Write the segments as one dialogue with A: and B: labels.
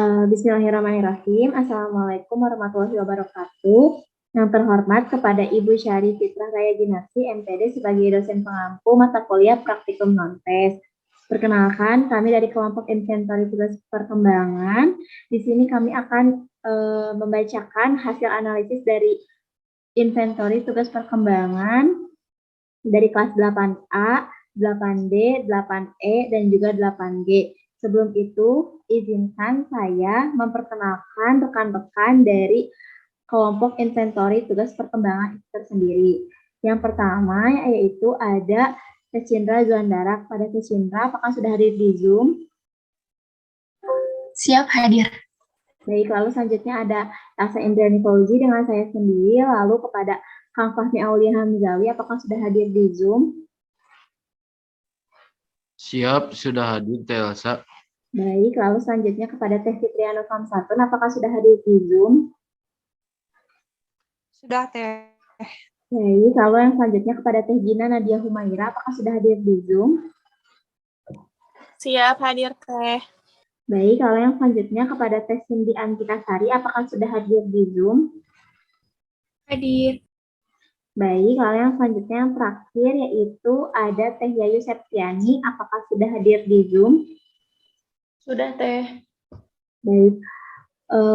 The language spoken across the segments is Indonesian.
A: Bismillahirrahmanirrahim. Assalamualaikum warahmatullahi wabarakatuh. Yang terhormat kepada Ibu Syari Fitrah Raya Ginarsi, MPD sebagai dosen pengampu mata kuliah praktikum non-tes. Perkenalkan, kami dari kelompok inventory tugas perkembangan. Di sini kami akan membacakan hasil analisis dari inventory tugas perkembangan dari kelas 8A, 8D, 8E, dan juga 8G. Sebelum itu, izinkan saya memperkenalkan rekan-rekan dari kelompok inventory tugas perkembangan tersendiri. Yang pertama yaitu ada Teh Cindra Juandara. Pada Teh Cindra, apakah sudah hadir di Zoom?
B: Siap hadir.
A: Baik, lalu selanjutnya ada Elsa Indrani Fauzi dengan saya sendiri. Lalu kepada Kang Fahmi Aulia Hamzawi, apakah sudah hadir di Zoom?
C: Siap, sudah hadir Teh Elsa.
A: Baik, lalu selanjutnya kepada Teh Fitriana Famsatun, apakah sudah hadir di Zoom?
D: Sudah, Teh.
A: Baik, lalu yang selanjutnya kepada Teh Gina Nadia Humaira, apakah sudah hadir di Zoom?
D: Siap hadir, Teh.
A: Baik, lalu yang selanjutnya kepada Teh Cindy Antikasari, apakah sudah hadir di Zoom?
B: Hadir.
A: Baik, lalu yang selanjutnya yang terakhir yaitu ada Teh Yayu Septiani, apakah sudah hadir di Zoom?
B: Sudah, Teh.
A: Baik,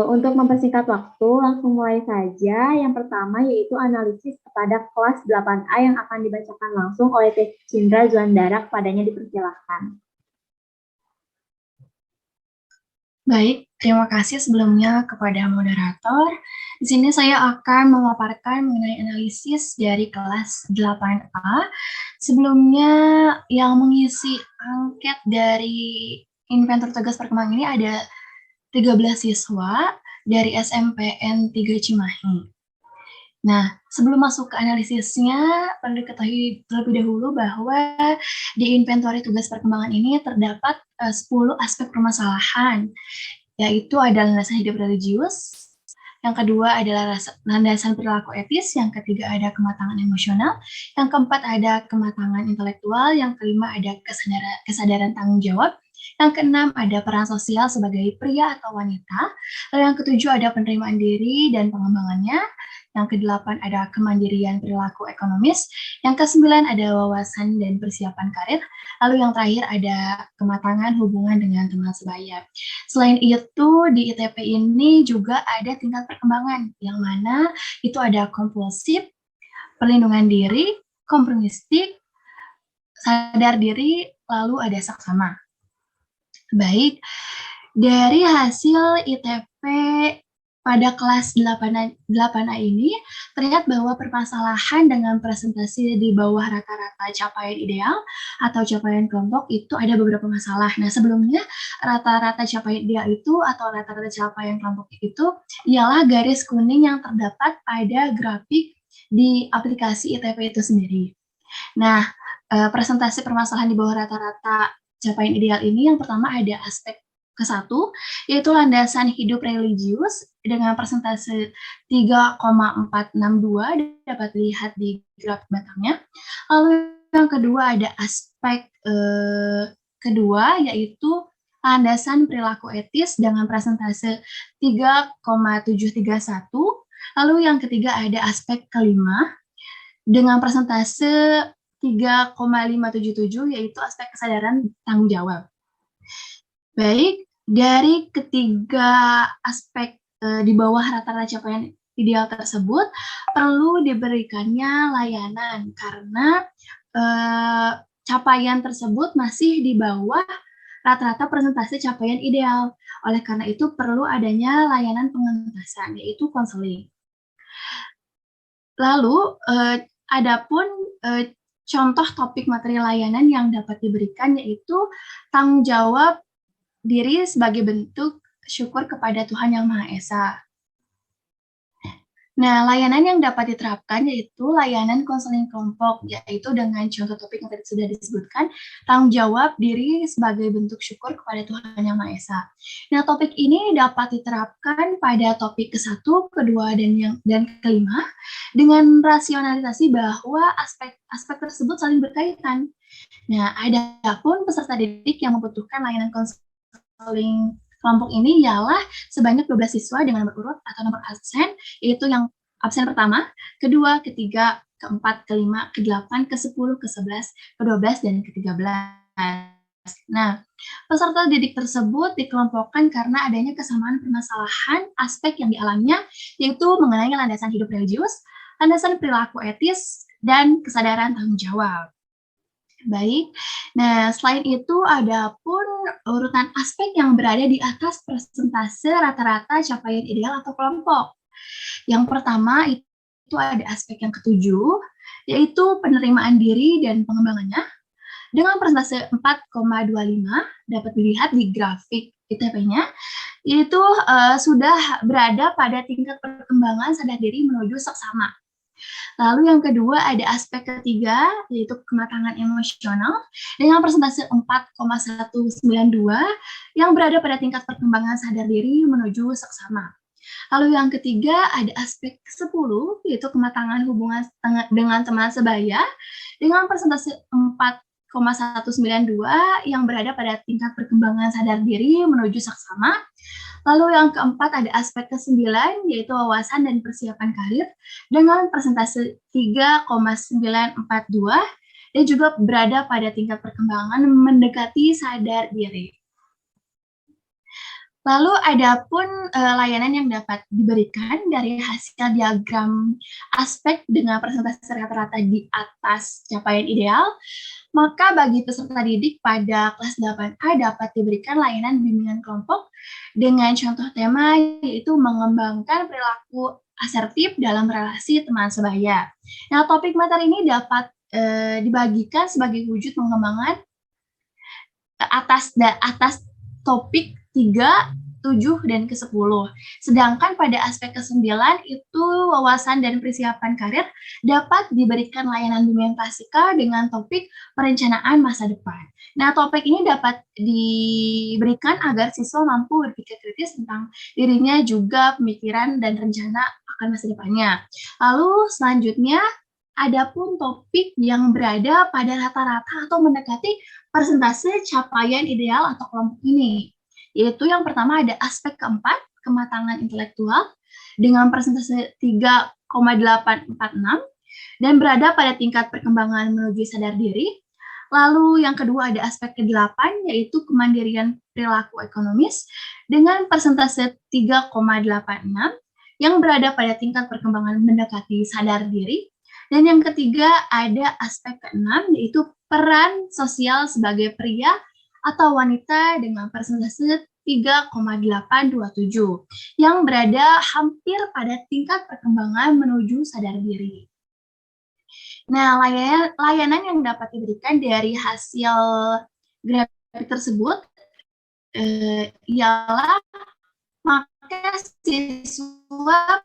A: untuk mempersingkat waktu, langsung mulai saja. Yang pertama yaitu analisis kepada kelas 8A yang akan dibacakan langsung oleh Teh Cindra Juandara, kepadanya dipersilahkan.
B: Baik, terima kasih sebelumnya kepada moderator. Di sini saya akan memaparkan mengenai analisis dari kelas 8A. Sebelumnya yang mengisi angket dari inventor tugas perkembangan ini ada 13 siswa dari SMPN 3 Cimahi. Nah, sebelum masuk ke analisisnya, perlu diketahui terlebih dahulu bahwa di inventory tugas perkembangan ini terdapat 10 aspek permasalahan, yaitu ada landasan hidup religius, yang kedua adalah landasan perilaku etis, yang ketiga ada kematangan emosional, yang keempat ada kematangan intelektual, yang kelima ada kesadaran tanggung jawab, yang keenam ada peran sosial sebagai pria atau wanita, lalu yang ketujuh ada penerimaan diri dan pengembangannya, yang kedelapan ada kemandirian perilaku ekonomis, yang kesembilan ada wawasan dan persiapan karir, lalu yang terakhir ada kematangan hubungan dengan teman sebaya. Selain itu, di ITP ini juga ada tingkat perkembangan, yang mana itu ada kompulsif, perlindungan diri, kompromistik, sadar diri, lalu ada saksama. Baik, dari hasil ITP pada kelas 8A ini, terlihat bahwa permasalahan dengan presentasi di bawah rata-rata capaian ideal atau capaian kelompok itu ada beberapa masalah. Nah, sebelumnya rata-rata capaian ideal itu atau rata-rata capaian kelompok itu ialah garis kuning yang terdapat pada grafik di aplikasi ITP itu sendiri. Nah, presentasi permasalahan di bawah rata-rata capaian ideal ini yang pertama ada aspek ke-1, yaitu landasan hidup religius dengan persentase 3,462 dapat dilihat di grafik belakangnya. Lalu yang kedua ada aspek kedua, yaitu landasan perilaku etis dengan persentase 3,731. Lalu yang ketiga ada aspek kelima dengan persentase 3,577, yaitu aspek kesadaran tanggung jawab. Baik, dari ketiga aspek di bawah rata-rata capaian ideal tersebut perlu diberikannya layanan karena capaian tersebut masih di bawah rata-rata presentasi capaian ideal. Oleh karena itu perlu adanya layanan pengentasan, yaitu konseling. Lalu adapun contoh topik materi layanan yang dapat diberikan yaitu tanggung jawab diri sebagai bentuk syukur kepada Tuhan Yang Maha Esa. Nah, layanan yang dapat diterapkan yaitu layanan konseling kelompok, yaitu dengan contoh topik yang tadi sudah disebutkan, tanggung jawab diri sebagai bentuk syukur kepada Tuhan Yang Maha Esa. Nah, topik ini dapat diterapkan pada topik ke-1, kedua, dan kelima, dengan rasionalisasi bahwa aspek tersebut saling berkaitan. Nah, ada pun peserta didik yang membutuhkan layanan konseling kelompok ini ialah sebanyak 12 siswa dengan nomor urut atau nomor absen, yaitu yang absen pertama, kedua, ketiga, keempat, kelima, ke-8, ke-10, ke-11, ke-12, dan ke-13. Nah, peserta didik tersebut dikelompokkan karena adanya kesamaan permasalahan aspek yang dialaminya, yaitu mengenai landasan hidup religius, landasan perilaku etis, dan kesadaran tanggung jawab. Baik, nah selain itu ada pun urutan aspek yang berada di atas persentase rata-rata capaian ideal atau kelompok. Yang pertama itu ada aspek yang ketujuh, yaitu penerimaan diri dan pengembangannya, dengan persentase 4,25 dapat dilihat di grafik ITP-nya, yaitu sudah berada pada tingkat perkembangan sadar diri menuju seksama. Lalu yang kedua ada aspek ketiga, yaitu kematangan emosional dengan persentase 4,192 yang berada pada tingkat perkembangan sadar diri menuju seksama. Lalu yang ketiga ada aspek 10, yaitu kematangan hubungan dengan teman sebaya dengan persentase 4,192 yang berada pada tingkat perkembangan sadar diri menuju seksama. Lalu yang keempat ada aspek ke-9, yaitu wawasan dan persiapan karir dengan persentase 3,942 dan juga berada pada tingkat perkembangan mendekati sadar diri. Lalu ada pun layanan yang dapat diberikan dari hasil diagram aspek dengan persentase rata-rata di atas capaian ideal. Maka bagi peserta didik pada kelas 8A dapat diberikan layanan bimbingan kelompok dengan contoh tema yaitu mengembangkan perilaku asertif dalam relasi teman sebaya. Nah, topik materi ini dapat dibagikan sebagai wujud pengembangan atas topik 3, 7, dan ke-10. Sedangkan pada aspek ke-9 itu wawasan dan persiapan karir dapat diberikan layanan bimbingan klasika dengan topik perencanaan masa depan. Nah, topik ini dapat diberikan agar siswa mampu berpikir kritis tentang dirinya juga pemikiran dan rencana akan masa depannya. Lalu selanjutnya ada pun topik yang berada pada rata-rata atau mendekati persentase capaian ideal atau kelompok ini. Yaitu yang pertama ada aspek keempat, kematangan intelektual, dengan persentase 3,846, dan berada pada tingkat perkembangan menuju sadar diri. Lalu yang kedua ada aspek ke-8, yaitu kemandirian perilaku ekonomis, dengan persentase 3,86, yang berada pada tingkat perkembangan mendekati sadar diri. Dan yang ketiga ada aspek ke-6, yaitu peran sosial sebagai pria atau wanita dengan persentase 3,827 yang berada hampir pada tingkat perkembangan menuju sadar diri. Nah, layanan yang dapat diberikan dari hasil grafik tersebut ialah maka siswa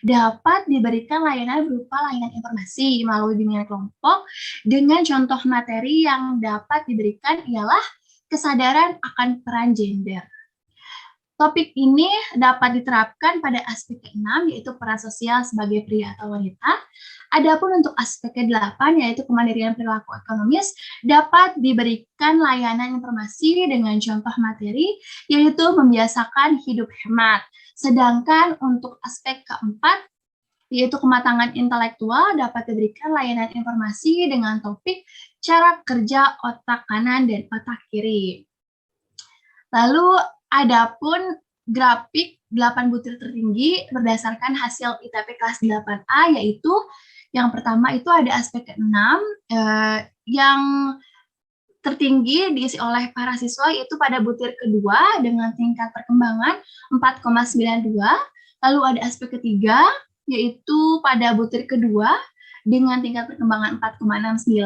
B: dapat diberikan layanan berupa layanan informasi melalui bimbingan kelompok dengan contoh materi yang dapat diberikan ialah kesadaran akan peran gender. Topik ini dapat diterapkan pada aspek ke-6, yaitu peran sosial sebagai pria atau wanita. Adapun untuk aspek ke-8, yaitu kemandirian perilaku ekonomis, dapat diberikan layanan informasi dengan contoh materi, yaitu membiasakan hidup hemat. Sedangkan untuk aspek ke-4, yaitu kematangan intelektual, dapat diberikan layanan informasi dengan topik cara kerja otak kanan dan otak kiri. Lalu adapun grafik 8 butir tertinggi berdasarkan hasil ITP kelas 8A, yaitu yang pertama itu ada aspek ke-6 yang tertinggi diisi oleh para siswa yaitu pada butir kedua dengan tingkat perkembangan 4,92. Lalu ada aspek ketiga yaitu pada butir kedua dengan tingkat perkembangan 4,69.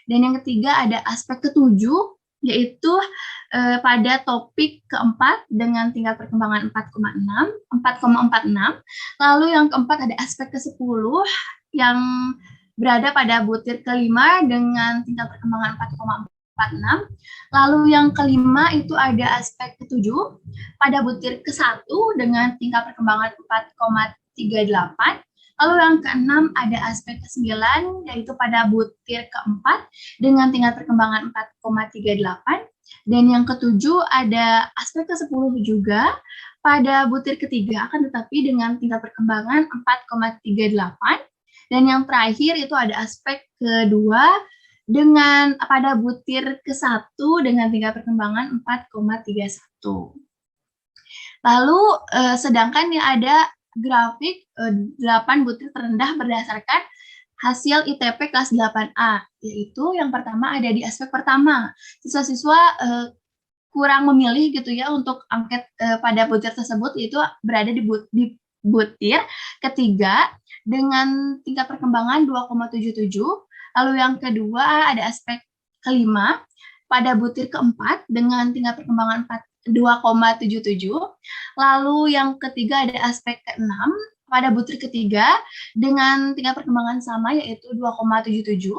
B: Dan yang ketiga ada aspek ketujuh yaitu pada topik keempat dengan tingkat perkembangan 4,46. Lalu yang keempat ada aspek ke-10 yang berada pada butir kelima dengan tingkat perkembangan 4,46. Lalu yang kelima itu ada aspek ke-7 pada butir ke-1 dengan tingkat perkembangan 4,38. Lalu yang ke-6 ada aspek ke-9 yaitu pada butir ke-4 dengan tingkat perkembangan 4,38. Dan yang ketujuh ada aspek ke-10 juga pada butir ketiga, akan tetapi dengan tingkat perkembangan 4,38. Dan yang terakhir itu ada aspek kedua dengan pada butir ke-1 dengan tingkat perkembangan 4,31. Lalu sedangkan yang ada grafik 8 butir terendah berdasarkan hasil ITP kelas 8A, yaitu yang pertama ada di aspek pertama. Siswa-siswa kurang memilih gitu ya untuk angket pada butir tersebut, yaitu berada di butir ketiga dengan tingkat perkembangan 2,77. Lalu yang kedua ada aspek kelima pada butir keempat dengan tingkat perkembangan 2,77. Lalu yang ketiga ada aspek keenam pada butir ketiga dengan tingkat perkembangan sama yaitu 2,77.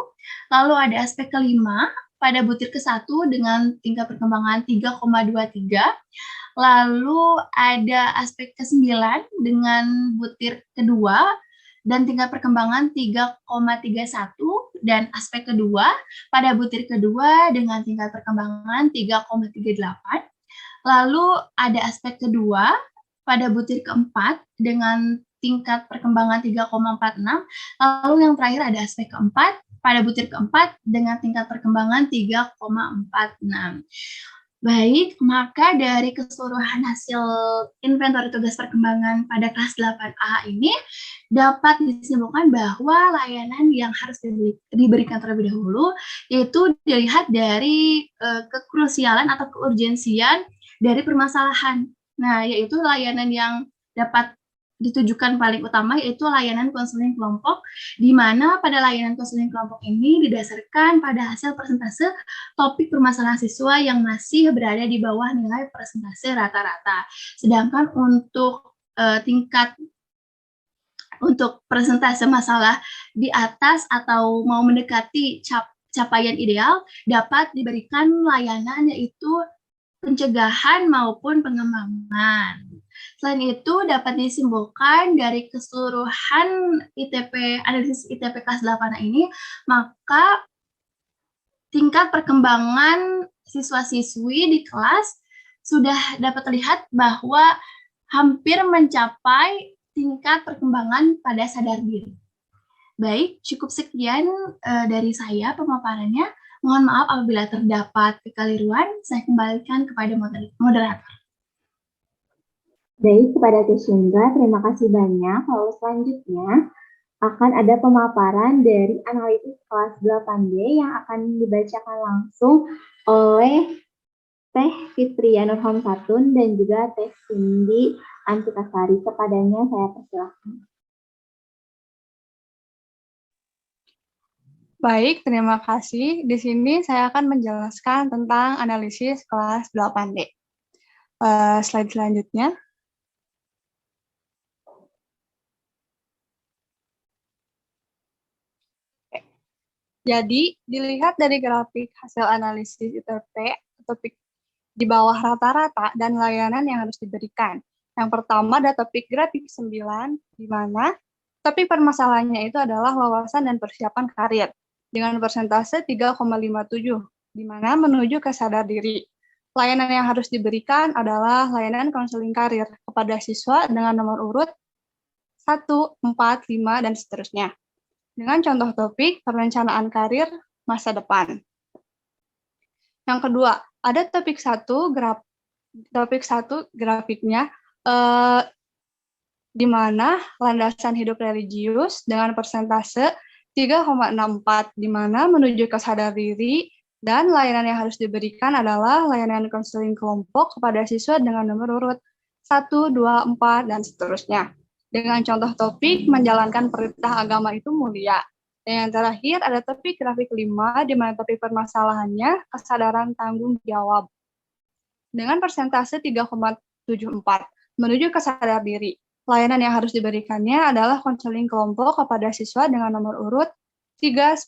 B: Lalu ada aspek kelima pada butir ke-1 dengan tingkat perkembangan 3,23. Lalu ada aspek ke-9 dengan butir kedua dan tingkat perkembangan 3,31, dan aspek kedua pada butir kedua dengan tingkat perkembangan 3,38. Lalu ada aspek kedua pada butir keempat dengan tingkat perkembangan 3,46. Lalu yang terakhir ada aspek keempat pada butir keempat dengan tingkat perkembangan 3,46. Baik, maka dari keseluruhan hasil inventory tugas perkembangan pada kelas 8A ini dapat disimpulkan bahwa layanan yang harus diberikan terlebih dahulu yaitu dilihat dari kekrusialan atau keurgensian dari permasalahan. Nah, yaitu layanan yang dapat ditujukan paling utama yaitu layanan konseling kelompok, di mana pada layanan konseling kelompok ini didasarkan pada hasil persentase topik permasalahan siswa yang masih berada di bawah nilai persentase rata-rata. Sedangkan untuk tingkat untuk persentase masalah di atas atau mau mendekati capaian ideal dapat diberikan layanan yaitu pencegahan maupun pengembangan. Selain itu dapat disimpulkan dari keseluruhan analisis ITP kelas 8 ini, maka tingkat perkembangan siswa-siswi di kelas sudah dapat terlihat bahwa hampir mencapai tingkat perkembangan pada sadar diri. Baik, cukup sekian dari saya pemaparannya. Mohon maaf apabila terdapat kekeliruan, saya kembalikan kepada moderator.
A: Baik, kepada Kesyindra, terima kasih banyak. Lalu selanjutnya akan ada pemaparan dari analisis kelas 8D yang akan dibacakan langsung oleh Teh Fitria Nurhom Satun dan juga Teh Cindy Antikasari. Kepadanya saya persilahkan.
E: Baik, terima kasih. Di sini saya akan menjelaskan tentang analisis kelas 8D. Slide selanjutnya. Jadi, dilihat dari grafik hasil analisis ITP, topik di bawah rata-rata dan layanan yang harus diberikan. Yang pertama ada topik grafik 9, di mana topik permasalahannya itu adalah wawasan dan persiapan karir, dengan persentase 3,57, di mana menuju ke sadar diri. Layanan yang harus diberikan adalah layanan konseling karir kepada siswa dengan nomor urut 1, 4, 5, dan seterusnya. Dengan contoh topik perencanaan karir masa depan. Yang kedua, ada topik 1 grafiknya di mana landasan hidup religius dengan persentase 3,64, di mana menuju ke sadar diri, dan layanan yang harus diberikan adalah layanan konseling kelompok kepada siswa dengan nomor urut 1, 2, 4, dan seterusnya. Dengan contoh topik menjalankan perintah agama itu mulia. Dan yang terakhir ada topik grafik 5, di mana topik permasalahannya kesadaran tanggung jawab. Dengan persentase 3,74, menuju ke sadar diri. Layanan yang harus diberikannya adalah konseling kelompok kepada siswa dengan nomor urut 3, 10,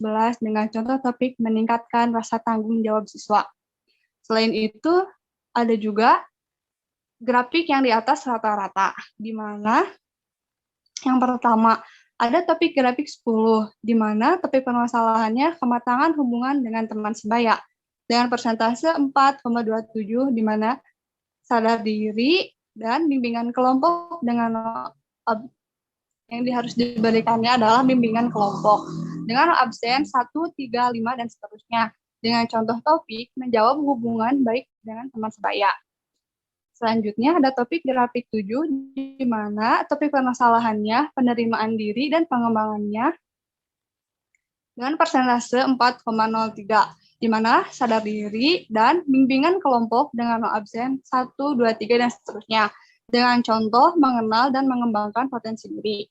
E: 11, dengan contoh topik meningkatkan rasa tanggung jawab siswa. Selain itu, ada juga grafik yang di atas rata-rata, di mana yang pertama ada topik grafik 10, di mana topik permasalahannya kematangan hubungan dengan teman sebaya. dengan persentase 4,27, di mana sadar diri dan bimbingan kelompok dengan yang harus diberikannya adalah bimbingan kelompok dengan absen 1, 3, 5, dan seterusnya. Dengan contoh topik, menjawab hubungan baik dengan teman sebaya. Selanjutnya ada topik grafik 7, di mana topik permasalahannya, penerimaan diri, dan pengembangannya dengan persentase 4,03, di mana sadar diri dan bimbingan kelompok dengan no absen 1, 2, 3, dan seterusnya. Dengan contoh mengenal dan mengembangkan potensi diri.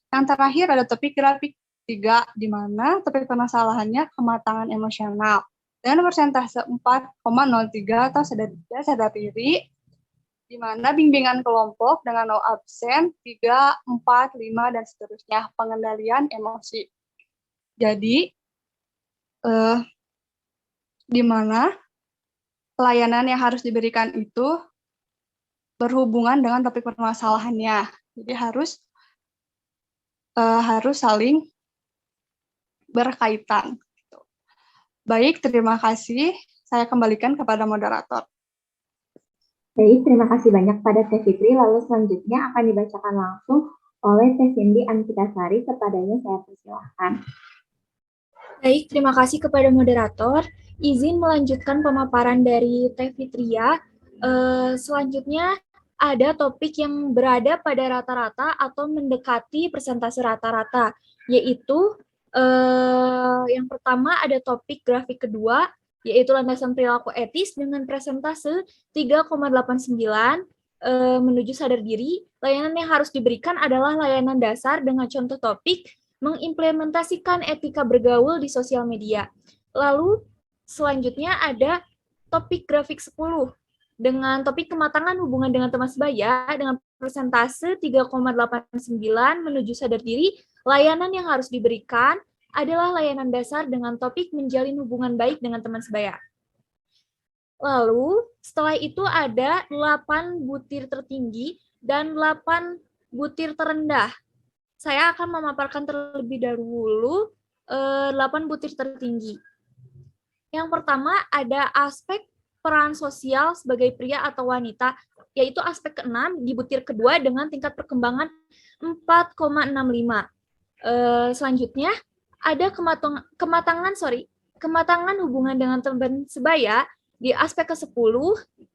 E: Yang terakhir ada topik grafik 3, di mana topik permasalahannya kematangan emosional dengan persentase 4,03 atau sadar diri, di mana bimbingan kelompok dengan no absen 3, 4, 5, dan seterusnya, pengendalian emosi. Jadi, di mana pelayanan yang harus diberikan itu berhubungan dengan topik permasalahannya. Jadi harus saling berkaitan. Baik, terima kasih. Saya kembalikan kepada moderator.
A: Baik, terima kasih banyak pada Teh Fitri. Lalu selanjutnya akan dibacakan langsung oleh Teh Cindy Antikasari. Kepadanya saya persilahkan.
B: Baik, terima kasih kepada moderator. Izin melanjutkan pemaparan dari Teh Fitria. Selanjutnya ada topik yang berada pada rata-rata atau mendekati persentase rata-rata, yaitu yang pertama ada topik grafik kedua, yaitu landasan perilaku etis dengan presentase 3,89 menuju sadar diri. Layanan yang harus diberikan adalah layanan dasar dengan contoh topik mengimplementasikan etika bergaul di sosial media. Lalu selanjutnya ada topik grafik 10 dengan topik kematangan hubungan dengan teman sebaya dengan persentase 3,89 menuju sadar diri. Layanan yang harus diberikan adalah layanan dasar dengan topik menjalin hubungan baik dengan teman sebaya. Lalu setelah itu ada 8 butir tertinggi dan 8 butir terendah. Saya akan memaparkan terlebih dahulu 8 butir tertinggi. Yang pertama ada aspek peran sosial sebagai pria atau wanita, yaitu aspek ke-6 di butir kedua dengan tingkat perkembangan 4,65. Selanjutnya ada kematangan hubungan dengan teman sebaya di aspek ke-10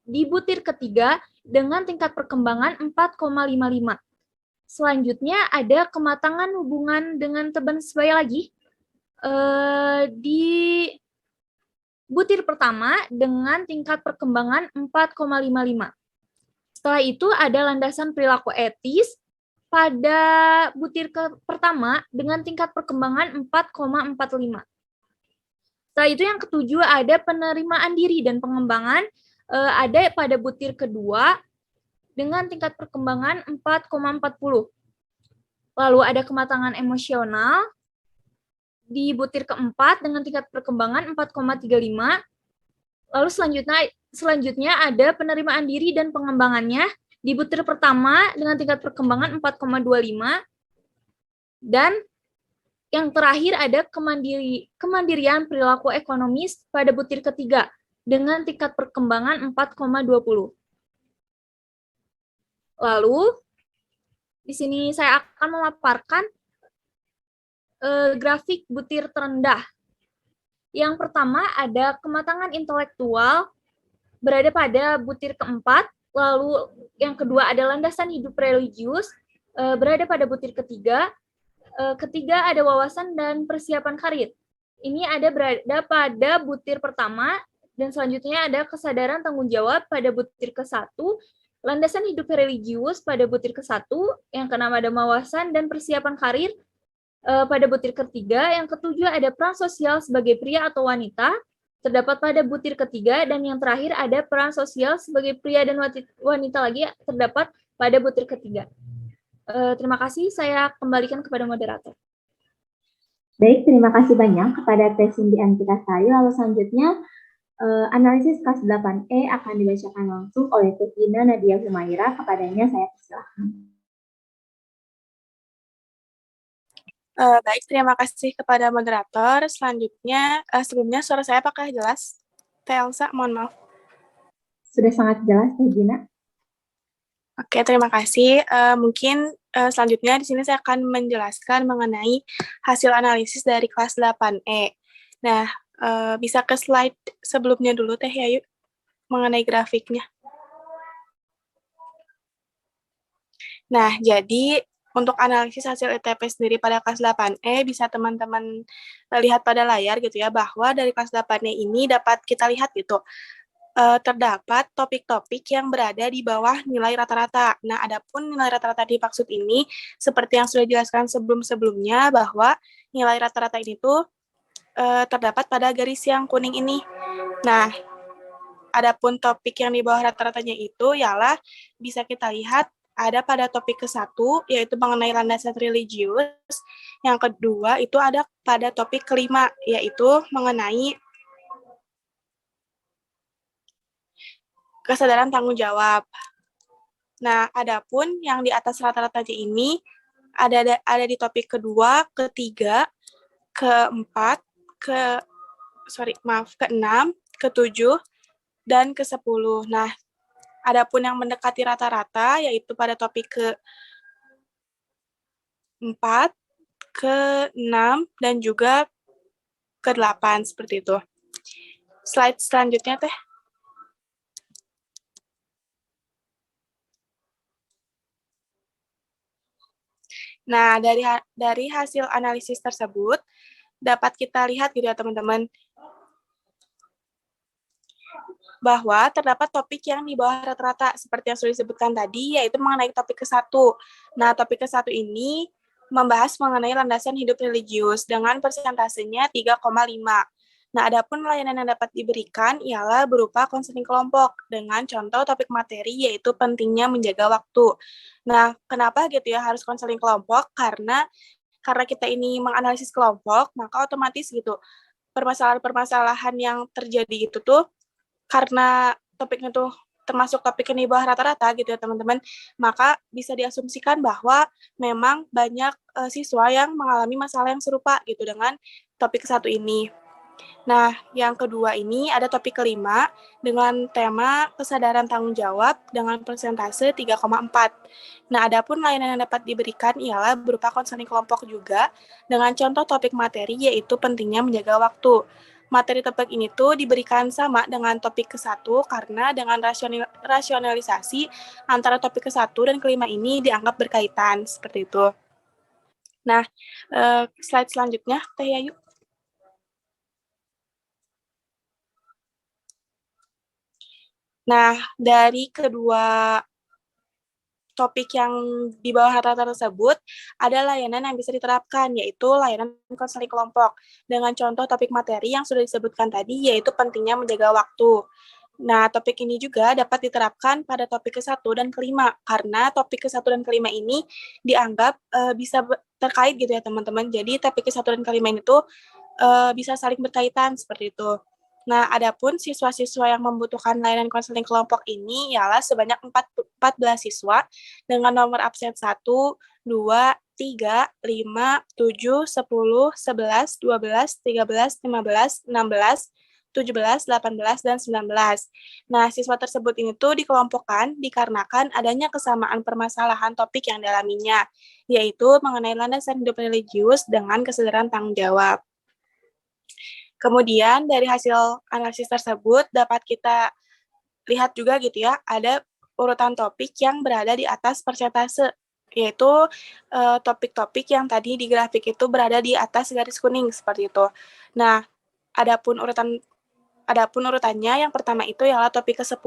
B: di butir ketiga dengan tingkat perkembangan 4,55. Selanjutnya ada kematangan hubungan dengan teman sebaya lagi di butir pertama dengan tingkat perkembangan 4,55. Setelah itu ada landasan perilaku etis pada butir pertama dengan tingkat perkembangan 4,45. Setelah itu yang ketujuh ada penerimaan diri dan pengembangan ada pada butir kedua dengan tingkat perkembangan 4,40. Lalu ada kematangan emosional di butir keempat dengan tingkat perkembangan 4,35. Lalu selanjutnya ada penerimaan diri dan pengembangannya di butir pertama dengan tingkat perkembangan 4,25. Dan yang terakhir ada kemandirian perilaku ekonomis pada butir ketiga dengan tingkat perkembangan 4,20. Lalu di sini saya akan memaparkan grafik butir terendah. Yang pertama ada kematangan intelektual berada pada butir keempat, lalu yang kedua ada landasan hidup religius berada pada butir ketiga, ketiga ada wawasan dan persiapan karir. Ini berada pada butir pertama, dan selanjutnya ada kesadaran tanggung jawab pada butir ke-1, landasan hidup religius pada butir ke-1, yang keenam ada wawasan dan persiapan karir pada butir ketiga, yang ketujuh ada peran sosial sebagai pria atau wanita, terdapat pada butir ketiga, dan yang terakhir ada peran sosial sebagai pria dan wanita lagi terdapat pada butir ketiga. Terima kasih, saya kembalikan kepada moderator.
A: Baik, terima kasih banyak kepada Teh Cindy Antikasari. Lalu selanjutnya analisis kelas 8E akan dibacakan langsung oleh Teh Ina Nadia Humaira. Kepadanya saya persilahkan.
D: Baik, terima kasih kepada moderator. Selanjutnya, sebelumnya suara saya apakah jelas? Teh Elsa, mohon maaf.
A: Sudah sangat jelas, Teh Gina.
D: Oke, terima kasih. Mungkin selanjutnya di sini saya akan menjelaskan mengenai hasil analisis dari kelas 8E. Nah, bisa ke slide sebelumnya dulu, Teh Yayu, mengenai grafiknya. Nah, jadi untuk analisis hasil ITP sendiri pada kelas 8E bisa teman-teman lihat pada layar gitu ya, bahwa dari kelas 8E ini dapat kita lihat gitu, terdapat topik-topik yang berada di bawah nilai rata-rata. Nah, adapun nilai rata-rata dimaksud ini, seperti yang sudah dijelaskan sebelum-sebelumnya, bahwa nilai rata-rata ini tuh terdapat pada garis yang kuning ini. Nah, adapun topik yang di bawah rata-ratanya itu ialah bisa kita lihat ada pada topik ke-1, yaitu mengenai landasan religius. Yang kedua, itu ada pada topik kelima, yaitu mengenai kesadaran tanggung jawab. Nah, adapun yang di atas rata-ratanya ini ada di topik kedua, ketiga, keempat, keenam, ketujuh, dan ke-10. Nah, adapun yang mendekati rata-rata, yaitu pada topik ke-4, ke-6, dan juga ke-8, seperti itu. Slide selanjutnya, Teh. Nah, dari hasil analisis tersebut, dapat kita lihat gitu ya, teman-teman, bahwa terdapat topik yang di bawah rata-rata, seperti yang sudah disebutkan tadi, yaitu mengenai topik ke-1. Nah, topik ke-1 ini membahas mengenai landasan hidup religius dengan persentasenya 3,5. Nah, adapun layanan yang dapat diberikan ialah berupa konseling kelompok dengan contoh topik materi yaitu pentingnya menjaga waktu. Nah, kenapa gitu ya harus konseling kelompok? Karena kita ini menganalisis kelompok, maka otomatis gitu permasalahan-permasalahan yang terjadi itu tuh karena topiknya tuh termasuk topik yang di bawah rata-rata gitu ya teman-teman, maka bisa diasumsikan bahwa memang banyak siswa yang mengalami masalah yang serupa gitu dengan topik ke-1 ini. Nah, yang kedua ini ada topik kelima dengan tema kesadaran tanggung jawab dengan persentase 3,4. Nah, adapun layanan yang dapat diberikan ialah berupa konseling kelompok juga dengan contoh topik materi yaitu pentingnya menjaga waktu. Materi topik ini tuh diberikan sama dengan topik ke-1 karena dengan rasionalisasi antara topik ke-1 dan kelima ini dianggap berkaitan, seperti itu. Nah, slide selanjutnya, Teh Yayu. Nah, dari kedua topik yang di bawah rata-rata tersebut, ada layanan yang bisa diterapkan, yaitu layanan konseling kelompok. Dengan contoh topik materi yang sudah disebutkan tadi, yaitu pentingnya menjaga waktu. Nah, topik ini juga dapat diterapkan pada topik ke-1 dan kelima, karena topik ke-1 dan kelima ini dianggap bisa terkait gitu ya teman-teman. Jadi topik ke-1 dan kelima ini tuh bisa saling berkaitan, seperti itu. Nah, adapun siswa-siswa yang membutuhkan layanan konseling kelompok ini ialah sebanyak 14 siswa dengan nomor absen 1, 2, 3, 5, 7, 10, 11, 12, 13, 15, 16, 17, 18, dan 19. Nah, siswa tersebut ini tuh dikelompokkan dikarenakan adanya kesamaan permasalahan topik yang dialaminya, yaitu mengenai landasan hidup religius dengan kesadaran tanggung jawab. Kemudian dari hasil analisis tersebut dapat kita lihat juga gitu ya, ada urutan topik yang berada di atas persentase, yaitu topik-topik yang tadi di grafik itu berada di atas garis kuning seperti itu. Nah, adapun urutannya yang pertama itu ialah topik ke-10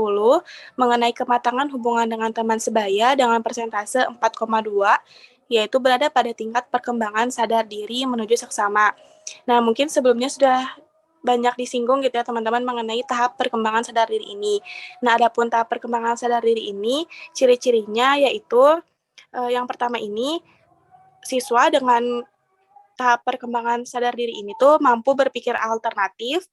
D: mengenai kematangan hubungan dengan teman sebaya dengan persentase 4,2, yaitu berada pada tingkat perkembangan sadar diri menuju seksama. Nah, mungkin sebelumnya sudah banyak disinggung gitu ya teman-teman mengenai tahap perkembangan sadar diri ini. Nah, adapun tahap perkembangan sadar diri ini, ciri-cirinya yaitu yang pertama ini, siswa dengan tahap perkembangan sadar diri ini tuh mampu berpikir alternatif,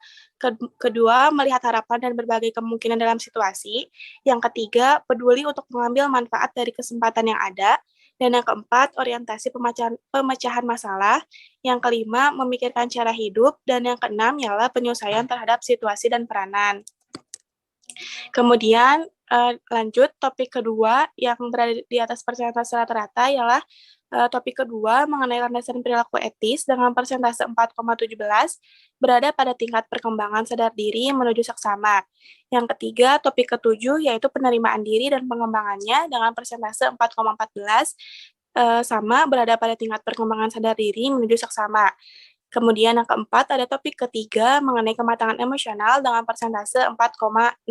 D: kedua melihat harapan dan berbagai kemungkinan dalam situasi, yang ketiga peduli untuk mengambil manfaat dari kesempatan yang ada, Dan yang keempat, orientasi pemecahan masalah. Yang kelima, memikirkan cara hidup. Dan yang keenam ialah penyelesaian terhadap situasi dan peranan. Kemudian lanjut topik kedua yang berada di atas persentase rata-rata ialah topik kedua mengenai landasan perilaku etis dengan persentase 4,17 berada pada tingkat perkembangan sadar diri menuju seksama. Yang ketiga, topik ketujuh yaitu penerimaan diri dan pengembangannya dengan persentase 4,14 sama berada pada tingkat perkembangan sadar diri menuju seksama. Kemudian yang keempat ada topik ketiga mengenai kematangan emosional dengan persentase 4,02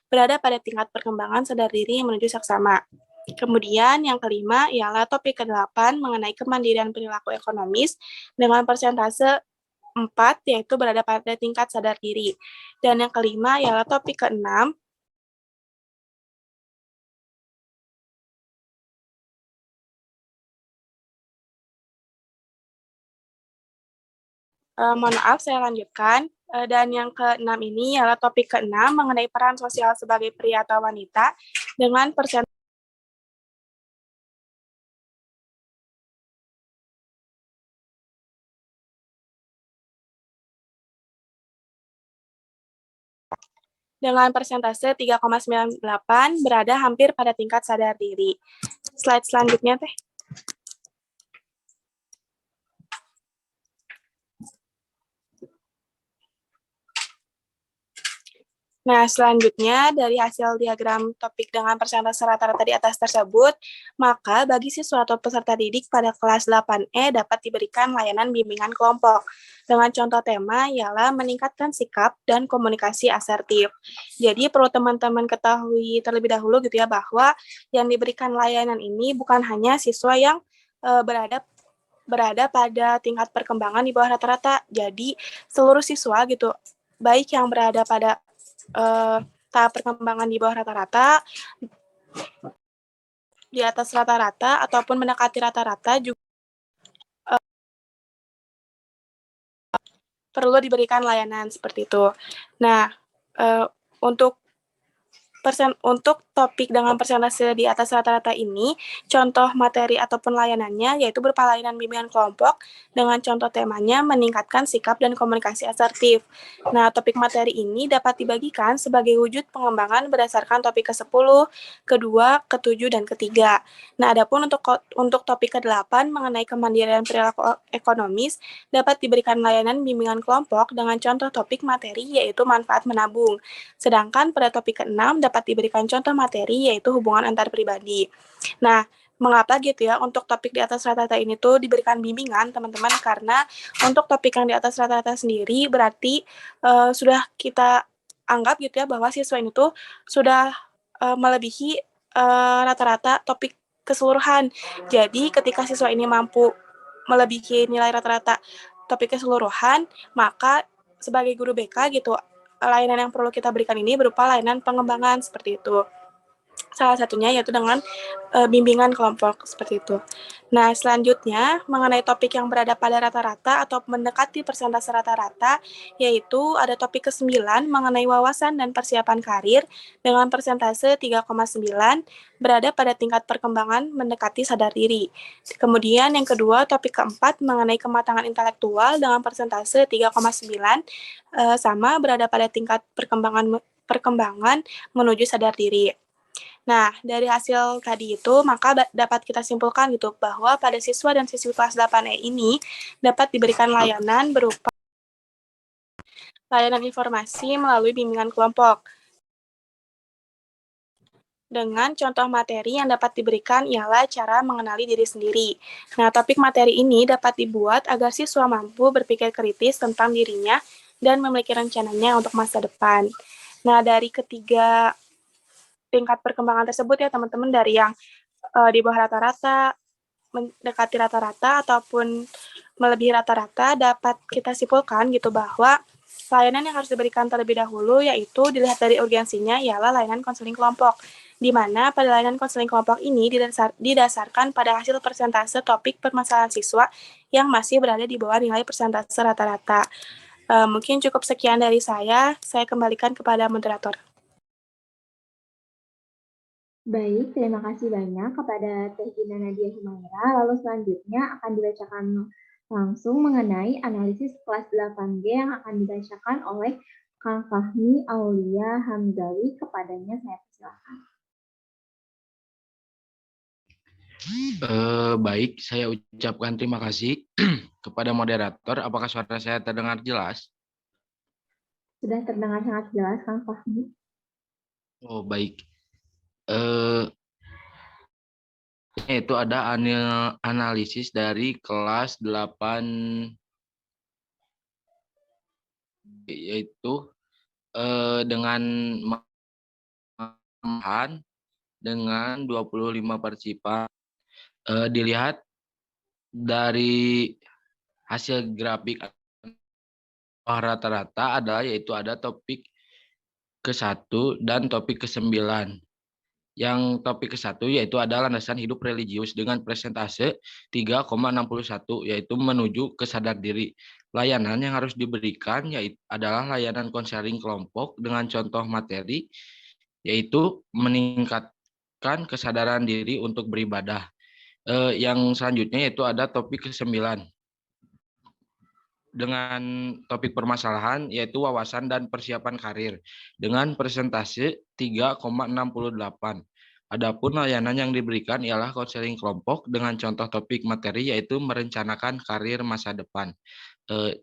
D: berada pada tingkat perkembangan sadar diri menuju seksama. Kemudian yang kelima ialah topik ke-8 mengenai kemandirian perilaku ekonomis dengan persentase 4 yaitu berada pada tingkat sadar diri. Dan yang kelima ialah topik ke-6 mohon maaf, saya lanjutkan. Dan yang ke-6 ini adalah topik ke-6 mengenai peran sosial sebagai pria atau wanita dengan persentase dengan persentase 3,98 berada hampir pada tingkat sadar diri. Slide selanjutnya, Teh. Nah, selanjutnya dari hasil diagram topik dengan persentase rata-rata di atas tersebut, maka bagi siswa atau peserta didik pada kelas 8E dapat diberikan layanan bimbingan kelompok. Dengan contoh tema ialah meningkatkan sikap dan komunikasi asertif. Jadi perlu teman-teman ketahui terlebih dahulu gitu ya bahwa yang diberikan layanan ini bukan hanya siswa yang berada pada tingkat perkembangan di bawah rata-rata. Jadi seluruh siswa gitu, baik yang berada pada tahap perkembangan di bawah rata-rata, di atas rata-rata, ataupun mendekati rata-rata juga perlu diberikan layanan seperti itu. Nah, untuk topik dengan persentase di atas rata-rata ini, contoh materi ataupun layanannya yaitu berupa layanan bimbingan kelompok dengan contoh temanya meningkatkan sikap dan komunikasi asertif. Nah, topik materi ini dapat dibagikan sebagai wujud pengembangan berdasarkan topik ke-10, kedua, ke-7, dan ketiga. Nah, adapun untuk topik ke-8 mengenai kemandirian perilaku ekonomis dapat diberikan layanan bimbingan kelompok dengan contoh topik materi yaitu manfaat menabung. Sedangkan pada topik ke-6 dapat diberikan contoh materi yaitu hubungan antar pribadi. Nah, mengapa gitu ya untuk topik di atas rata-rata ini tuh diberikan bimbingan teman-teman, karena untuk topik yang di atas rata-rata sendiri berarti sudah kita anggap gitu ya bahwa siswa ini tuh sudah melebihi rata-rata topik keseluruhan. Jadi ketika siswa ini mampu melebihi nilai rata-rata topik keseluruhan, maka sebagai guru BK gitu layanan yang perlu kita berikan ini berupa layanan pengembangan seperti itu. Salah satunya yaitu dengan bimbingan kelompok seperti itu. Nah, selanjutnya mengenai topik yang berada pada rata-rata atau mendekati persentase rata-rata, yaitu ada topik ke-9 mengenai wawasan dan persiapan karir dengan persentase 3,9 berada pada tingkat perkembangan mendekati sadar diri. Kemudian yang kedua, topik keempat mengenai kematangan intelektual dengan persentase 3,9 sama berada pada tingkat perkembangan menuju sadar diri. Nah, dari hasil tadi itu, maka dapat kita simpulkan gitu bahwa pada siswa dan siswi kelas 8E ini dapat diberikan layanan berupa layanan informasi melalui bimbingan kelompok. Dengan contoh materi yang dapat diberikan ialah cara mengenali diri sendiri. Nah, topik materi ini dapat dibuat agar siswa mampu berpikir kritis tentang dirinya dan memiliki rencananya untuk masa depan. Nah, dari ketiga tingkat perkembangan tersebut ya teman-teman, dari yang di bawah rata-rata, mendekati rata-rata, ataupun melebihi rata-rata, dapat kita simpulkan gitu bahwa layanan yang harus diberikan terlebih dahulu yaitu dilihat dari urgensinya ialah layanan konseling kelompok, di mana pada layanan konseling kelompok ini didasarkan pada hasil persentase topik permasalahan siswa yang masih berada di bawah nilai persentase rata-rata. Mungkin cukup sekian dari saya kembalikan kepada moderator.
A: Baik, terima kasih banyak kepada Teh Gina Nadia Humaira. Lalu selanjutnya akan dibacakan langsung mengenai analisis kelas 8G yang akan dibacakan oleh Kang Fahmi Aulia Hamzawi. Kepadanya saya persilakan.
C: Baik, saya ucapkan terima kasih kepada moderator. Apakah suara saya terdengar jelas?
A: Sudah terdengar sangat jelas, Kang Fahmi.
C: Oh, baik. Itu ada analisis dari kelas 8, yaitu dengan dengan 25 partisipan. Dilihat dari hasil grafik rata-rata adalah yaitu ada topik ke-1 dan topik ke-9. Yang topik ke-1 yaitu ada landasan hidup religius dengan presentase 3,61 yaitu menuju ke sadar diri. Layanan yang harus diberikan yaitu adalah layanan konseling kelompok dengan contoh materi yaitu meningkatkan kesadaran diri untuk beribadah. Yang selanjutnya yaitu ada topik ke-9 dengan topik permasalahan yaitu wawasan dan persiapan karir dengan presentase 3,68. Adapun layanan yang diberikan ialah konseling kelompok dengan contoh topik materi yaitu merencanakan karir masa depan.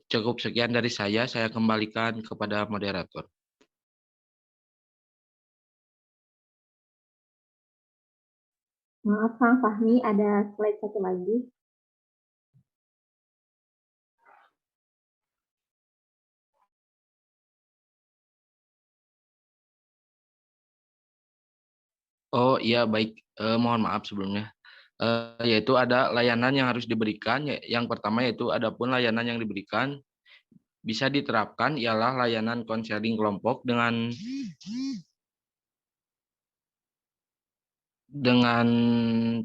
C: Cukup sekian dari saya kembalikan kepada moderator.
A: Maaf, Kang Fahmi, ada slide satu lagi.
C: Oh iya baik, mohon maaf sebelumnya. Yaitu ada layanan yang harus diberikan. Yang pertama yaitu adapun layanan yang diberikan bisa diterapkan ialah layanan konseling kelompok dengan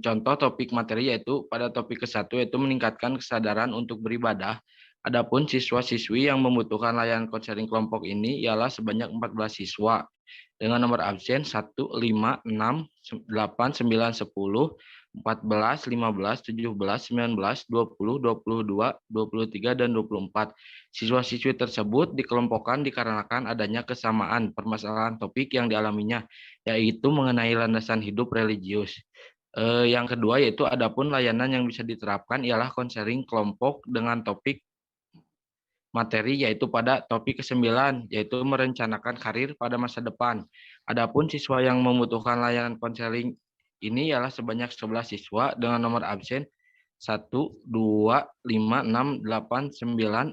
C: contoh topik materi yaitu pada topik ke-1 yaitu meningkatkan kesadaran untuk beribadah. Adapun siswa-siswi yang membutuhkan layanan konseling kelompok ini ialah sebanyak 14 siswa dengan nomor absen 1, 5, 6, 8, 9, 10, 14, 15, 17, 19, 20, 22, 23, dan 24. Siswa-siswi tersebut dikelompokkan dikarenakan adanya kesamaan permasalahan topik yang dialaminya, yaitu mengenai landasan hidup religius. Yang kedua yaitu adapun layanan yang bisa diterapkan ialah konseling kelompok dengan topik materi yaitu pada topik ke-9 yaitu merencanakan karir pada masa depan. Adapun siswa yang membutuhkan layanan konseling ini ialah sebanyak 11 siswa dengan nomor absen 1, 2, 5, 6, 8, 9, 14,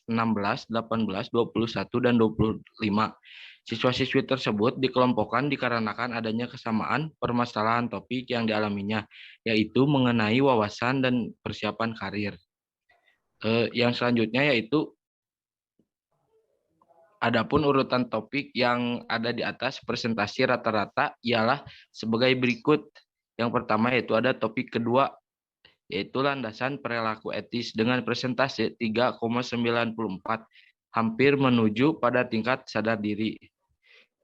C: 16, 18, 21, dan 25. Siswa-siswi tersebut dikelompokkan dikarenakan adanya kesamaan permasalahan topik yang dialaminya, yaitu mengenai wawasan dan persiapan karir. Yang selanjutnya yaitu adapun urutan topik yang ada di atas presentasi rata-rata ialah sebagai berikut. Yang pertama yaitu ada topik kedua yaitu landasan perilaku etis dengan presentasi 3,94 hampir menuju pada tingkat sadar diri.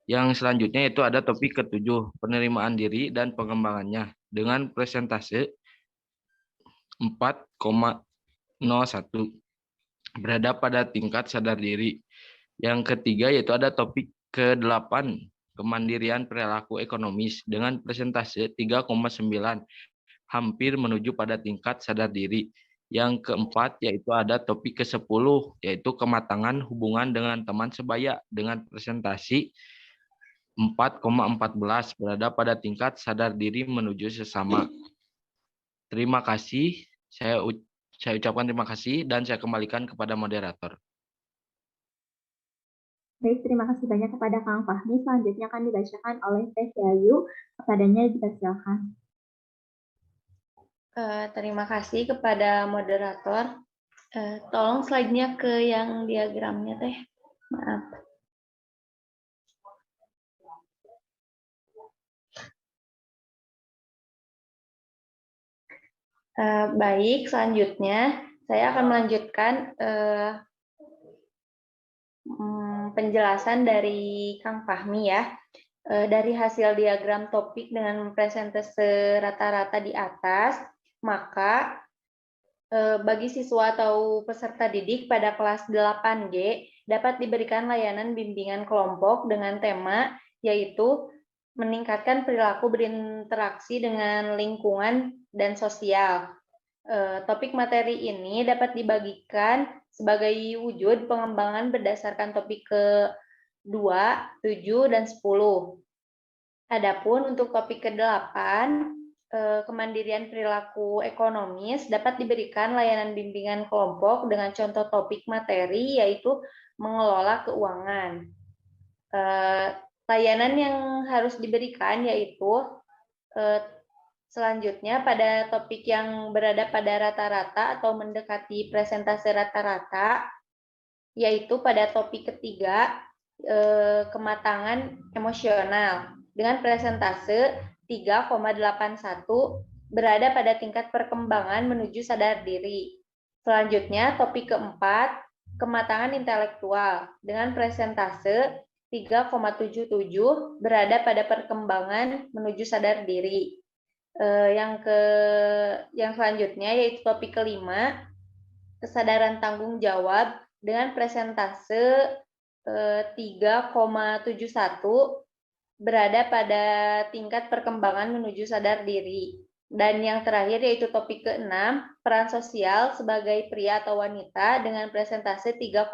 C: Yang selanjutnya itu ada topik ke-7 penerimaan diri dan pengembangannya dengan presentasi 4,01 berada pada tingkat sadar diri. Yang ketiga yaitu ada topik ke-8 kemandirian perilaku ekonomis dengan presentase 3,9 hampir menuju pada tingkat sadar diri. Yang keempat yaitu ada topik ke-10 yaitu kematangan hubungan dengan teman sebaya dengan presentasi 4,14 berada pada tingkat sadar diri menuju sesama. Terima kasih. Saya ucapkan terima kasih dan saya kembalikan kepada moderator.
A: Baik, terima kasih banyak kepada Kang Fahmi. Selanjutnya akan dibacakan oleh Teh Yayu. Kepadanya dipersilakan.
F: Terima kasih kepada moderator. Tolong slide-nya ke yang diagramnya, Teh. Maaf. Baik, selanjutnya saya akan melanjutkan penjelasan dari Kang Fahmi ya. Dari hasil diagram topik dengan presentase rata-rata di atas, maka bagi siswa atau peserta didik pada kelas 8G dapat diberikan layanan bimbingan kelompok dengan tema yaitu meningkatkan perilaku berinteraksi dengan lingkungan dan sosial. Topik materi ini dapat dibagikan sebagai wujud pengembangan berdasarkan topik ke-2, 7, dan 10. Adapun untuk topik ke-8, kemandirian perilaku ekonomis dapat diberikan layanan bimbingan kelompok dengan contoh topik materi yaitu mengelola keuangan. Layanan yang harus diberikan yaitu selanjutnya pada topik yang berada pada rata-rata atau mendekati presentase rata-rata, yaitu pada topik ketiga, kematangan emosional dengan presentase 3,81 berada pada tingkat perkembangan menuju sadar diri. Selanjutnya topik keempat, kematangan intelektual dengan presentase 3,77 berada pada perkembangan menuju sadar diri. Yang selanjutnya yaitu topik kelima, kesadaran tanggung jawab dengan presentase 3,71 berada pada tingkat perkembangan menuju sadar diri. Dan yang terakhir yaitu topik ke-6, peran sosial sebagai pria atau wanita dengan presentase 3,82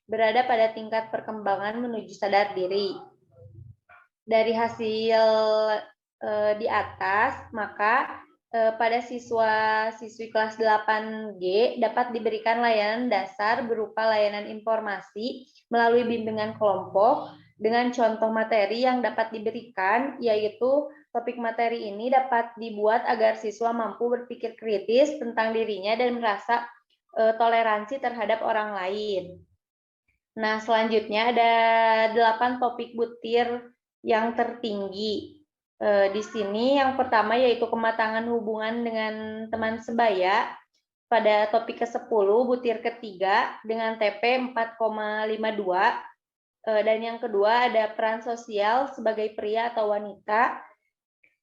F: berada pada tingkat perkembangan menuju sadar diri. Dari hasil di atas, maka pada siswa-siswi kelas 8G dapat diberikan layanan dasar berupa layanan informasi melalui bimbingan kelompok dengan contoh materi yang dapat diberikan, yaitu topik materi ini dapat dibuat agar siswa mampu berpikir kritis tentang dirinya dan merasa toleransi terhadap orang lain. Nah, selanjutnya ada 8 topik butir yang tertinggi. Di sini yang pertama yaitu kematangan hubungan dengan teman sebaya pada topik ke-10 butir ketiga dengan TP 4,52, dan yang kedua ada peran sosial sebagai pria atau wanita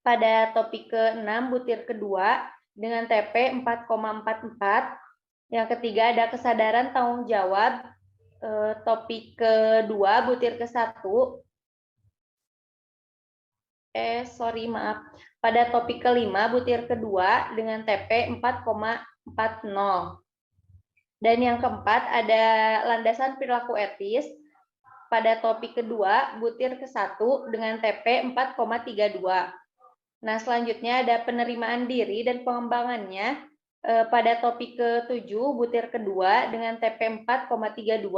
F: pada topik ke-6 butir kedua dengan TP 4,44. Yang ketiga ada kesadaran tanggung jawab topik kedua butir ke-1 pada topik kelima butir kedua dengan TP 4,40. Dan yang keempat ada landasan perilaku etis pada topik kedua butir ke-1 dengan TP 4,32. Nah, selanjutnya ada penerimaan diri dan pengembangannya pada topik ke-7 butir kedua dengan TP 4,32.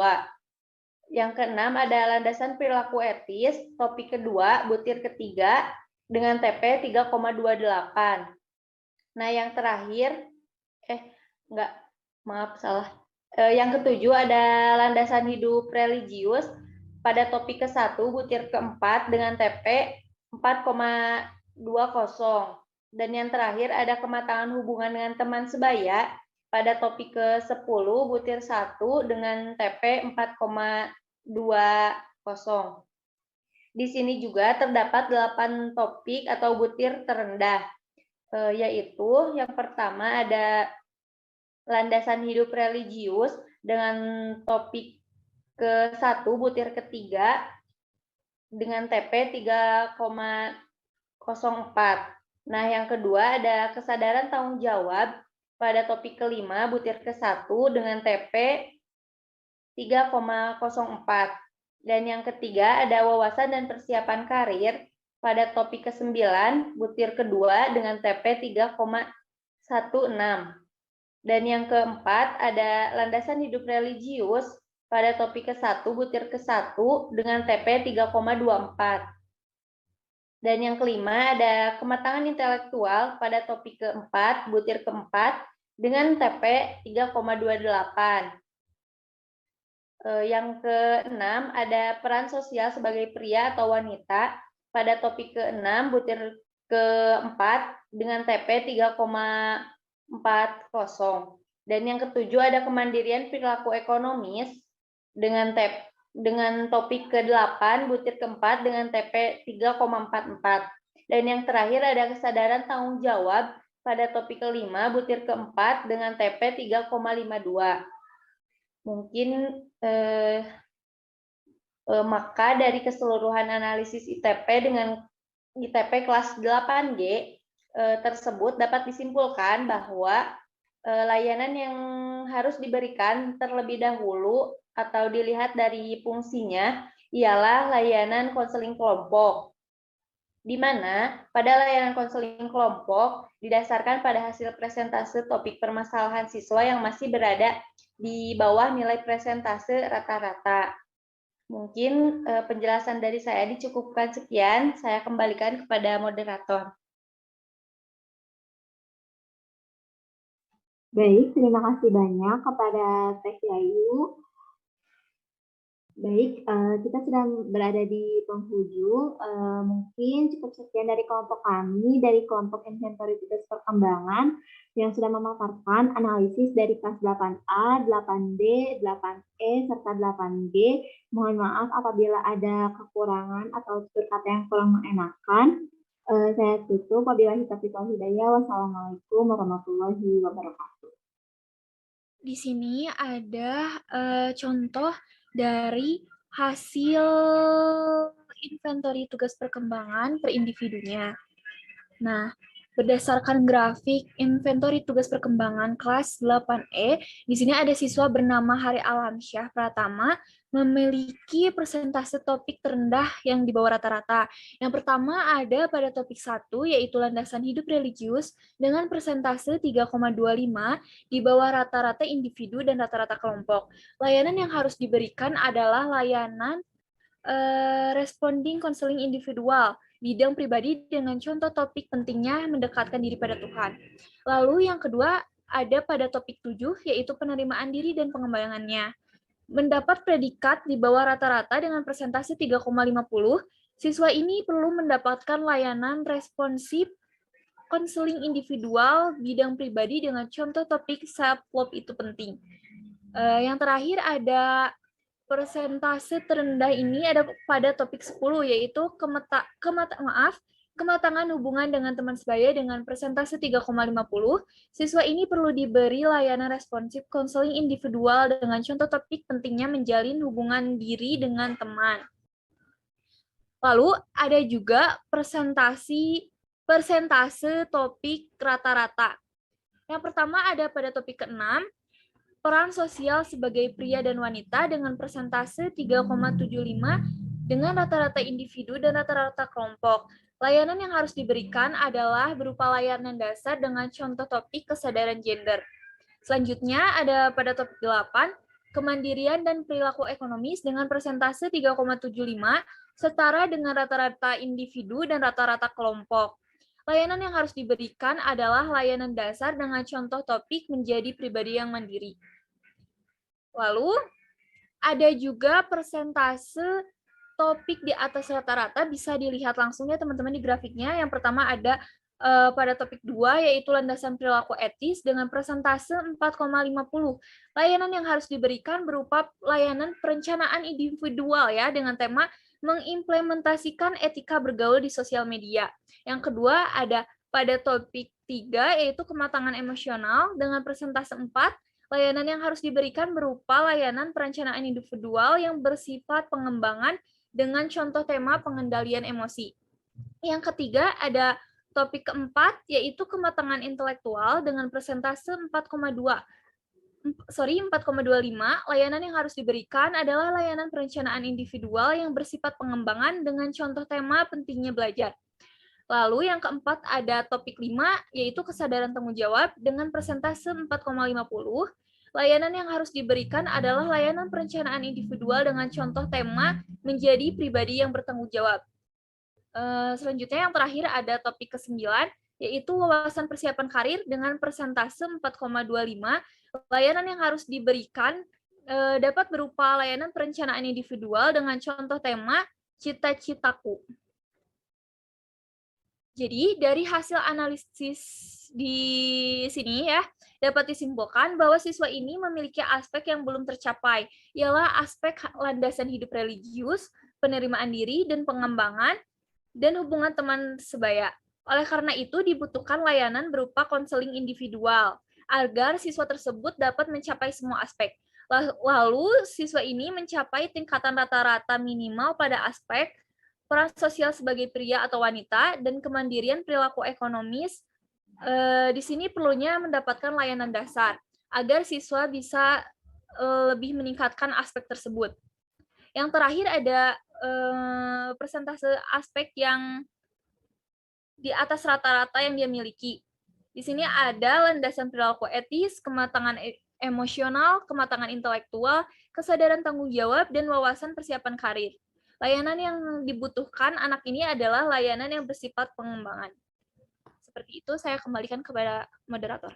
F: Yang keenam ada landasan perilaku etis, topik kedua, butir ketiga, dengan TP 3,28. Nah, yang terakhir, yang ketujuh ada landasan hidup religius pada topik ke-1, butir keempat, dengan TP 4,20. Dan yang terakhir ada kematangan hubungan dengan teman sebaya pada topik ke-10 butir 1 dengan TP 4,20. Di sini juga terdapat 8 topik atau butir terendah, yaitu yang pertama ada landasan hidup religius dengan topik ke-1 butir ketiga dengan TP 3,04. Nah, yang kedua ada kesadaran tanggung jawab pada topik kelima butir ke-1 dengan TP 3,04. Dan yang ketiga ada wawasan dan persiapan karir pada topik ke-9 butir kedua dengan TP 3,16. Dan yang keempat ada landasan hidup religius pada topik ke-1 butir ke-1 dengan TP 3,24. Dan yang kelima ada kematangan intelektual pada topik keempat, butir keempat, dengan TP 3,28. Yang keenam ada peran sosial sebagai pria atau wanita pada topik keenam, butir keempat, dengan TP 3,40. Dan yang ketujuh ada kemandirian perilaku ekonomis dengan dengan topik ke-8, butir ke-4 dengan TP 3,44. Dan yang terakhir ada kesadaran tanggung jawab pada topik ke-5, butir ke-4 dengan TP 3,52. Mungkin maka dari keseluruhan analisis ITP dengan ITP kelas 8G tersebut dapat disimpulkan bahwa layanan yang harus diberikan terlebih dahulu atau dilihat dari fungsinya ialah layanan konseling kelompok, di mana pada layanan konseling kelompok didasarkan pada hasil presentase topik permasalahan siswa yang masih berada di bawah nilai presentase rata-rata. Mungkin penjelasan dari saya dicukupkan sekian, saya kembalikan kepada moderator.
A: Baik, terima kasih banyak kepada Teh Yayu. Baik, kita sedang berada di penghujung. Mungkin cukup sekian dari kelompok kami, dari kelompok inventory tugas perkembangan yang sudah memaparkan analisis dari kelas 8A, 8D, 8E, serta 8G. Mohon maaf apabila ada kekurangan atau tutur kata yang kurang mengenakan. Saya tutup. Wabillahi taufiq wal hidayah. Wassalamualaikum warahmatullahi wabarakatuh.
B: Di sini ada contoh dari hasil inventory tugas perkembangan per individunya. Nah, berdasarkan grafik inventory tugas perkembangan kelas 8E, di sini ada siswa bernama Hari Alamsyah Pratama memiliki persentase topik terendah yang di bawah rata-rata. Yang pertama ada pada topik 1, yaitu landasan hidup religius dengan persentase 3,25 di bawah rata-rata individu dan rata-rata kelompok. Layanan yang harus diberikan adalah layanan responding counseling individual, bidang pribadi dengan contoh topik pentingnya mendekatkan diri pada Tuhan. Lalu yang kedua ada pada topik 7, yaitu penerimaan diri dan pengembangannya. Mendapat predikat di bawah rata-rata dengan persentase 3,50, siswa ini perlu mendapatkan layanan responsif konseling individual, bidang pribadi dengan contoh topik self-love itu penting. Yang terakhir ada persentase terendah ini ada pada topik 10, yaitu kematangan hubungan dengan teman sebaya dengan persentase 3,50. Siswa ini perlu diberi layanan responsif konseling individual dengan contoh topik pentingnya menjalin hubungan diri dengan teman. Lalu ada juga persentase topik rata-rata. Yang pertama ada pada topik ke-6, peran sosial sebagai pria dan wanita dengan persentase 3,75 dengan rata-rata individu dan rata-rata kelompok. Layanan yang harus diberikan adalah berupa layanan dasar dengan contoh topik kesadaran gender. Selanjutnya ada pada topik 8, kemandirian dan perilaku ekonomis dengan persentase 3,75 setara dengan rata-rata individu dan rata-rata kelompok. Layanan yang harus diberikan adalah layanan dasar dengan contoh topik menjadi pribadi yang mandiri. Lalu ada juga persentase topik di atas rata-rata, bisa dilihat langsung ya teman-teman di grafiknya. Yang pertama ada pada topik 2, yaitu landasan perilaku etis dengan persentase 4,50. Layanan yang harus diberikan berupa layanan perencanaan individual ya, dengan tema mengimplementasikan etika bergaul di sosial media. Yang kedua ada pada topik 3, yaitu kematangan emosional dengan persentase 4. Layanan yang harus diberikan berupa layanan perencanaan individual yang bersifat pengembangan dengan contoh tema pengendalian emosi. Yang ketiga ada topik keempat, yaitu kematangan intelektual dengan persentase 4,25. Layanan yang harus diberikan adalah layanan perencanaan individual yang bersifat pengembangan dengan contoh tema pentingnya belajar. Lalu yang keempat ada topik 5, yaitu kesadaran tanggung jawab dengan persentase 4,50. Layanan yang harus diberikan adalah layanan perencanaan individual dengan contoh tema menjadi pribadi yang bertanggung jawab. Selanjutnya yang terakhir ada topik ke-9, yaitu wawasan persiapan karir dengan persentase 4,25. Layanan yang harus diberikan dapat berupa layanan perencanaan individual dengan contoh tema cita-citaku.
G: Jadi dari hasil analisis di sini ya, dapat disimpulkan bahwa siswa ini memiliki aspek yang belum tercapai, ialah aspek landasan hidup religius, penerimaan diri, dan pengembangan, dan hubungan teman sebaya. Oleh karena itu dibutuhkan layanan berupa konseling individual, agar siswa tersebut dapat mencapai semua aspek. Lalu siswa ini mencapai tingkatan rata-rata minimal pada aspek peran sosial sebagai pria atau wanita, dan kemandirian perilaku ekonomis. Di sini perlunya mendapatkan layanan dasar, agar siswa bisa lebih meningkatkan aspek tersebut. Yang terakhir ada persentase aspek yang di atas rata-rata yang dia miliki. Di sini ada landasan perilaku etis, kematangan emosional, kematangan intelektual, kesadaran tanggung jawab, dan wawasan persiapan karir. Layanan yang dibutuhkan anak ini adalah layanan yang bersifat pengembangan. Seperti itu, saya kembalikan kepada moderator.